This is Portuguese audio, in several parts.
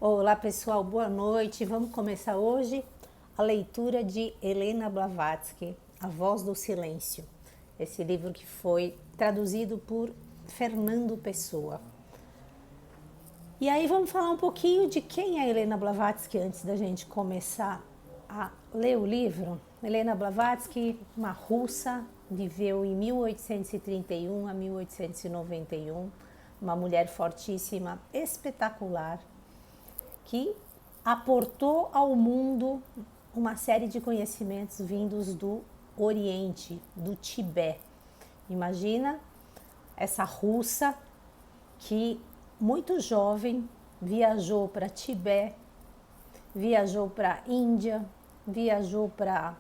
Olá pessoal, boa noite. Vamos começar hoje a leitura de Helena Blavatsky, A Voz do Silêncio. Esse livro que foi traduzido por Fernando Pessoa. E aí vamos falar um pouquinho de quem é Helena Blavatsky antes da gente começar a ler o livro. Helena Blavatsky, uma russa, viveu em 1831 a 1891, uma mulher fortíssima, espetacular, que aportou ao mundo uma série de conhecimentos vindos do Oriente, do Tibete. Imagina essa russa que, muito jovem, viajou para Tibete, viajou para Índia, viajou para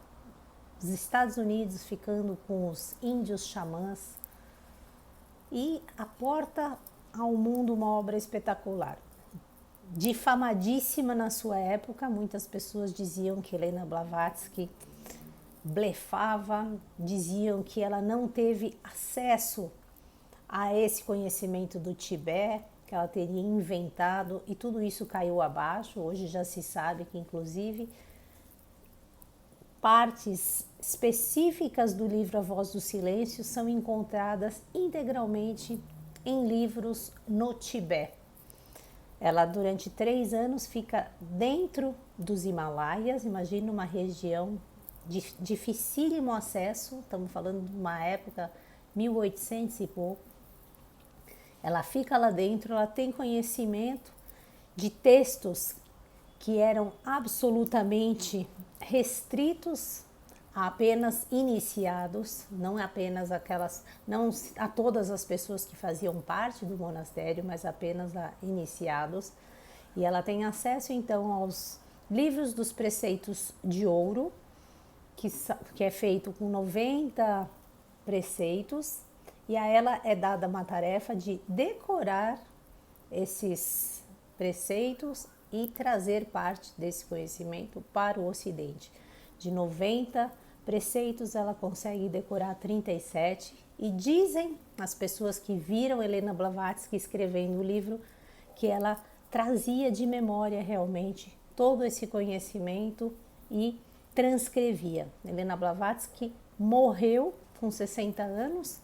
os Estados Unidos, ficando com os índios xamãs, e aporta ao mundo uma obra espetacular. Difamadíssima na sua época, muitas pessoas diziam que Helena Blavatsky blefava, diziam que ela não teve acesso a esse conhecimento do Tibete, que ela teria inventado, e tudo isso caiu abaixo. Hoje já se sabe que, inclusive, partes específicas do livro A Voz do Silêncio são encontradas integralmente em livros no Tibete. Ela, durante 3 anos, fica dentro dos Himalaias. Imagina uma região de dificílimo acesso, estamos falando de uma época 1800 e pouco. Ela fica lá dentro, ela tem conhecimento de textos que eram absolutamente restritos a apenas iniciados, não apenas aquelas, não a todas as pessoas que faziam parte do monastério, mas apenas a iniciados. E ela tem acesso então aos livros dos preceitos de ouro, que é feito com 90 preceitos, e a ela é dada uma tarefa de decorar esses preceitos e trazer parte desse conhecimento para o Ocidente. De 90 preceitos, ela consegue decorar 37, e dizem as pessoas que viram Helena Blavatsky escrevendo o livro que ela trazia de memória realmente todo esse conhecimento e transcrevia. Helena Blavatsky morreu com 60 anos,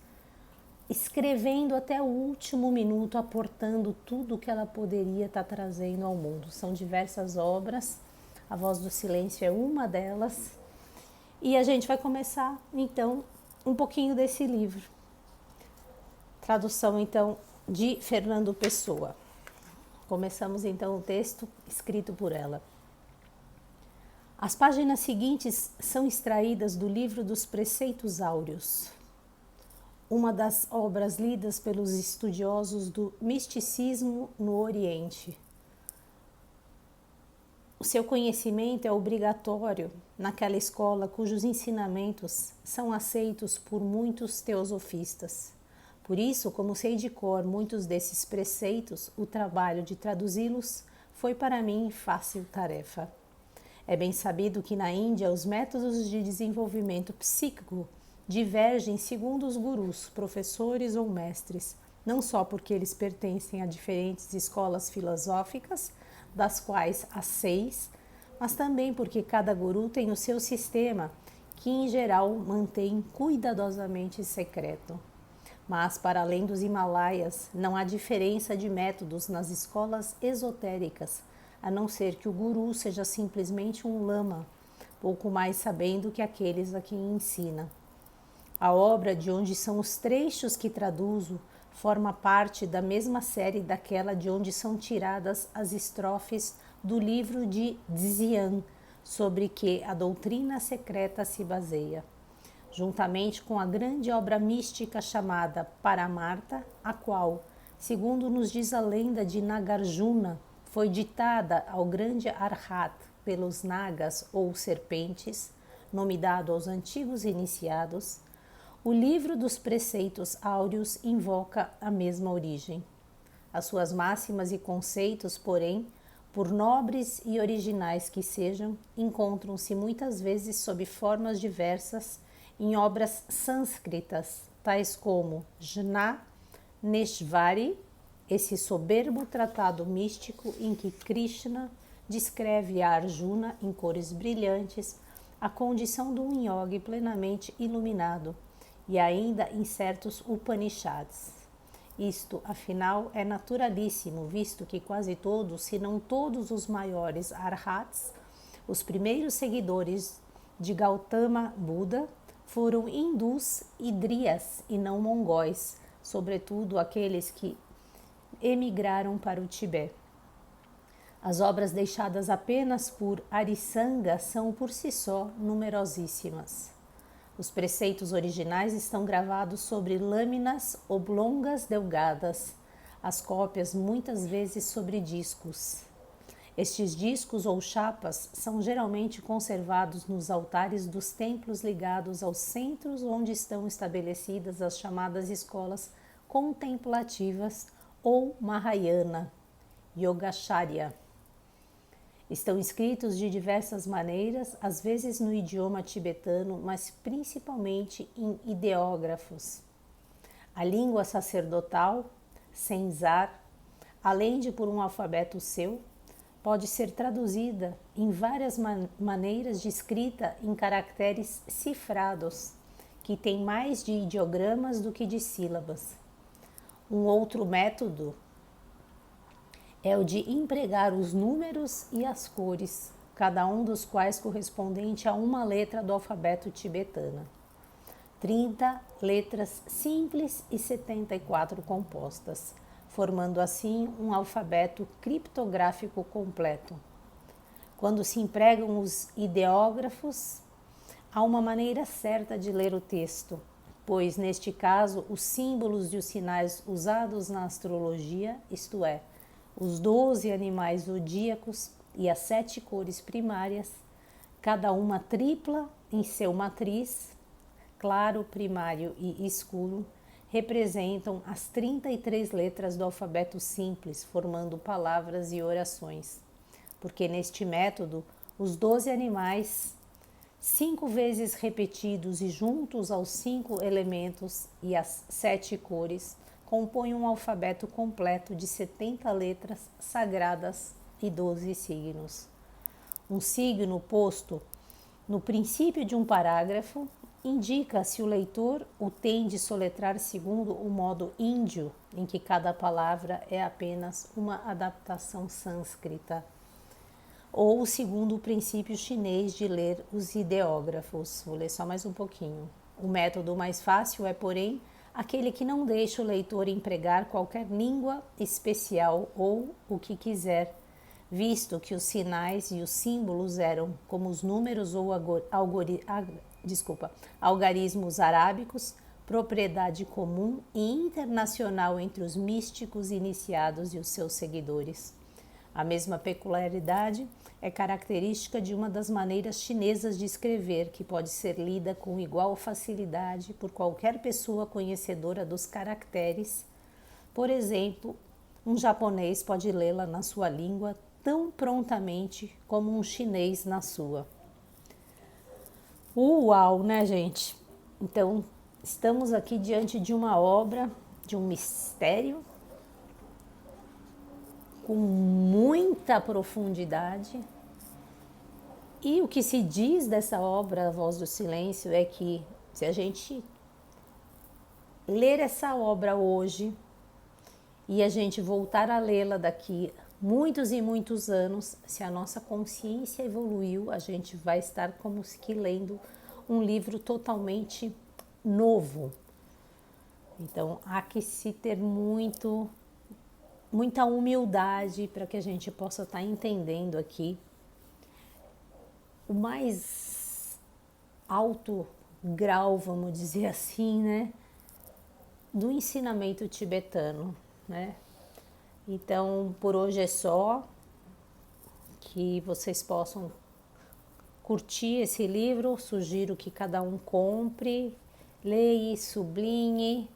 escrevendo até o último minuto, aportando tudo que ela poderia estar trazendo ao mundo. São diversas obras, A Voz do Silêncio é uma delas, e a gente vai começar então um pouquinho desse livro. Tradução então de Fernando Pessoa. Começamos então o texto escrito por ela. As páginas seguintes são extraídas do livro dos Preceitos Áureos, uma das obras lidas pelos estudiosos do misticismo no Oriente. O seu conhecimento é obrigatório naquela escola cujos ensinamentos são aceitos por muitos teosofistas. Por isso, como sei de cor muitos desses preceitos, o trabalho de traduzi-los foi para mim fácil tarefa. É bem sabido que na Índia os métodos de desenvolvimento psíquico divergem segundo os gurus, professores ou mestres, não só porque eles pertencem a diferentes escolas filosóficas, das quais há 6, mas também porque cada guru tem o seu sistema, que em geral mantém cuidadosamente secreto. Mas, para além dos Himalaias, não há diferença de métodos nas escolas esotéricas, a não ser que o guru seja simplesmente um lama, pouco mais sabendo que aqueles a quem ensina. A obra de onde são os trechos que traduzo forma parte da mesma série daquela de onde são tiradas as estrofes do livro de Dzyan, sobre que a doutrina secreta se baseia, juntamente com a grande obra mística chamada Paramartha, a qual, segundo nos diz a lenda de Nagarjuna, foi ditada ao grande Arhat pelos Nagas ou serpentes, nome dado aos antigos iniciados. O livro dos preceitos áureos invoca a mesma origem. As suas máximas e conceitos, porém, por nobres e originais que sejam, encontram-se muitas vezes sob formas diversas em obras sânscritas, tais como Jna, Neshvari, esse soberbo tratado místico em que Krishna descreve a Arjuna em cores brilhantes a condição de um yogi plenamente iluminado e ainda em certos Upanishads. Isto, afinal, é naturalíssimo, visto que quase todos, se não todos os maiores arhats, os primeiros seguidores de Gautama Buda, foram hindus e drias e não mongóis, sobretudo aqueles que emigraram para o Tibete. As obras deixadas apenas por Arisanga são por si só numerosíssimas. Os preceitos originais estão gravados sobre lâminas oblongas delgadas, as cópias muitas vezes sobre discos. Estes discos ou chapas são geralmente conservados nos altares dos templos ligados aos centros onde estão estabelecidas as chamadas escolas contemplativas ou Mahayana, Yogacharya. Estão escritos de diversas maneiras, às vezes no idioma tibetano, mas principalmente em ideógrafos. A língua sacerdotal, Senzar, além de por um alfabeto seu, pode ser traduzida em várias maneiras de escrita em caracteres cifrados, que têm mais de ideogramas do que de sílabas. Um outro método é o de empregar os números e as cores, cada um dos quais correspondente a uma letra do alfabeto tibetano. 30 letras simples e 74 compostas, formando assim um alfabeto criptográfico completo. Quando se empregam os ideógrafos, há uma maneira certa de ler o texto, pois neste caso os símbolos e os sinais usados na astrologia, isto é, os 12 animais zodíacos e as 7 cores primárias, cada uma tripla em seu matriz, claro, primário e escuro, representam as 33 letras do alfabeto simples, formando palavras e orações. Porque neste método, os 12 animais, 5 vezes repetidos e juntos aos 5 elementos e as 7 cores, compõe um alfabeto completo de 70 letras sagradas e 12 signos. Um signo posto no princípio de um parágrafo indica se o leitor o tem de soletrar segundo o modo índio, em que cada palavra é apenas uma adaptação sânscrita, ou segundo o princípio chinês de ler os ideógrafos. Vou ler só mais um pouquinho. O método mais fácil é, porém, aquele que não deixa o leitor empregar qualquer língua especial ou o que quiser, visto que os sinais e os símbolos eram, como os números ou algarismos arábicos, propriedade comum e internacional entre os místicos iniciados e os seus seguidores. A mesma peculiaridade é característica de uma das maneiras chinesas de escrever, que pode ser lida com igual facilidade por qualquer pessoa conhecedora dos caracteres. Por exemplo, um japonês pode lê-la na sua língua tão prontamente como um chinês na sua. Uau, né, gente? Então, estamos aqui diante de uma obra, de um mistério, com muita profundidade. E o que se diz dessa obra, A Voz do Silêncio, é que se a gente ler essa obra hoje e a gente voltar a lê-la daqui muitos e muitos anos, se a nossa consciência evoluiu, a gente vai estar como que lendo um livro totalmente novo. Então, há que se ter muita humildade para que a gente possa estar entendendo aqui o mais alto grau, vamos dizer assim, né, do ensinamento tibetano, né? Então, por hoje é só, que vocês possam curtir esse livro, sugiro que cada um compre, leia, sublinhe,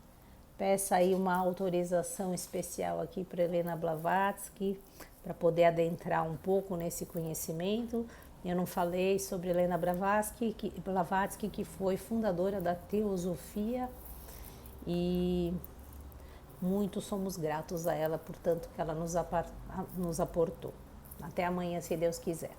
peça aí uma autorização especial aqui para Helena Blavatsky, para poder adentrar um pouco nesse conhecimento. Eu não falei sobre Helena Blavatsky, que foi fundadora da Teosofia e Muito somos gratos a ela por tanto que ela nos aportou. Até amanhã, se Deus quiser.